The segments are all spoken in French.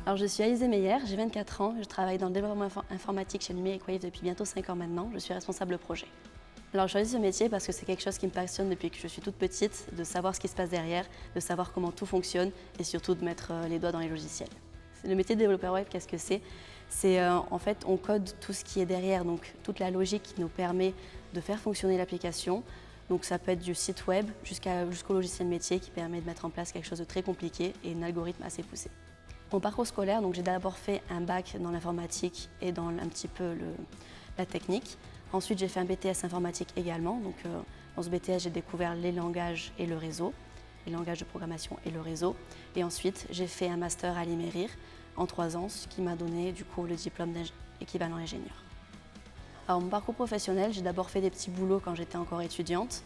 Alors je suis Alizée Meyer, j'ai 24 ans, je travaille dans le développement informatique chez Numérique Wave depuis bientôt 5 ans maintenant, je suis responsable projet. Alors je choisis ce métier parce que c'est quelque chose qui me passionne depuis que je suis toute petite, de savoir ce qui se passe derrière, de savoir comment tout fonctionne et surtout de mettre les doigts dans les logiciels. Le métier de développeur web, qu'est-ce que c'est? En fait, on code tout ce qui est derrière, donc toute la logique qui nous permet de faire fonctionner l'application. Donc ça peut être du site web jusqu'au logiciel métier qui permet de mettre en place quelque chose de très compliqué et un algorithme assez poussé. Mon parcours scolaire, donc j'ai d'abord fait un bac dans l'informatique et dans un petit peu la technique. Ensuite, j'ai fait un BTS informatique également. Donc, dans ce BTS, j'ai découvert les langages et le réseau, les langages de programmation et le réseau. Et ensuite, j'ai fait un master à l'IMERIR en 3 ans, ce qui m'a donné du coup le diplôme d'équivalent ingénieur. Alors, mon parcours professionnel, j'ai d'abord fait des petits boulots quand j'étais encore étudiante.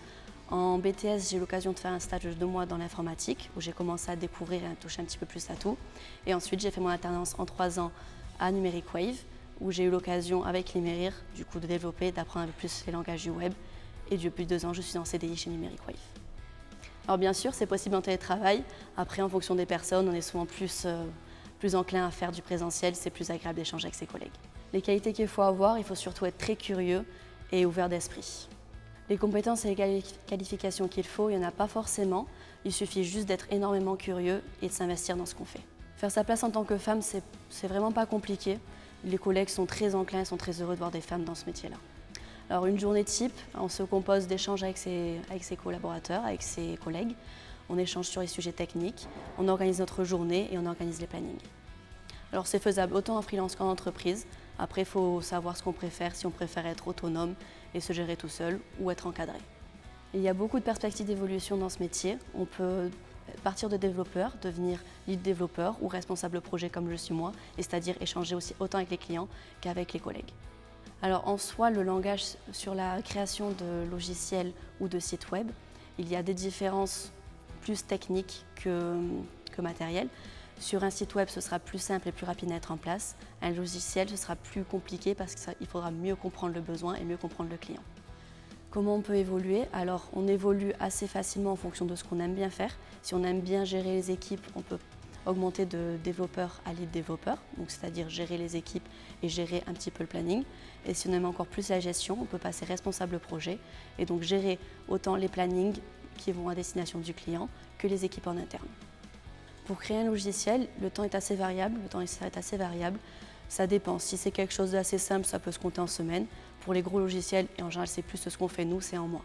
En BTS, j'ai eu l'occasion de faire un stage de 2 mois dans l'informatique, où j'ai commencé à découvrir et à toucher un petit peu plus à tout. Et ensuite, j'ai fait mon alternance en 3 ans à Numérique Wave, où j'ai eu l'occasion, avec l'IMERIR, du coup, de développer, d'apprendre un peu plus les langages du web. Et depuis 2 ans, je suis en CDI chez Numérique Wave. Alors bien sûr, c'est possible en télétravail. Après, en fonction des personnes, on est souvent plus enclin à faire du présentiel, c'est plus agréable d'échanger avec ses collègues. Les qualités qu'il faut avoir, il faut surtout être très curieux et ouvert d'esprit. Les compétences et les qualifications qu'il faut, il n'y en a pas forcément. Il suffit juste d'être énormément curieux et de s'investir dans ce qu'on fait. Faire sa place en tant que femme, c'est vraiment pas compliqué. Les collègues sont très enclins, sont très heureux de voir des femmes dans ce métier-là. Alors une journée type, on se compose d'échanges avec ses collaborateurs, avec ses collègues. On échange sur les sujets techniques, on organise notre journée et on organise les plannings. Alors c'est faisable autant en freelance qu'en entreprise. Après, il faut savoir ce qu'on préfère, si on préfère être autonome et se gérer tout seul ou être encadré. Il y a beaucoup de perspectives d'évolution dans ce métier. On peut partir de développeur, devenir lead développeur ou responsable projet comme je suis moi, et c'est-à-dire échanger aussi autant avec les clients qu'avec les collègues. Alors en soi, le langage sur la création de logiciels ou de sites web, il y a des différences plus techniques que matérielles. Sur un site web, ce sera plus simple et plus rapide à mettre en place. Un logiciel, ce sera plus compliqué parce qu'il faudra mieux comprendre le besoin et mieux comprendre le client. Comment on peut évoluer? Alors, on évolue assez facilement en fonction de ce qu'on aime bien faire. Si on aime bien gérer les équipes, on peut augmenter de développeur à lead développeur, donc c'est-à-dire gérer les équipes et gérer un petit peu le planning. Et si on aime encore plus la gestion, on peut passer responsable projet et donc gérer autant les plannings qui vont à destination du client que les équipes en interne. Pour créer un logiciel, le temps est assez variable. Ça dépend. Si c'est quelque chose d'assez simple, ça peut se compter en semaines. Pour les gros logiciels, et en général c'est plus ce qu'on fait nous, c'est en mois.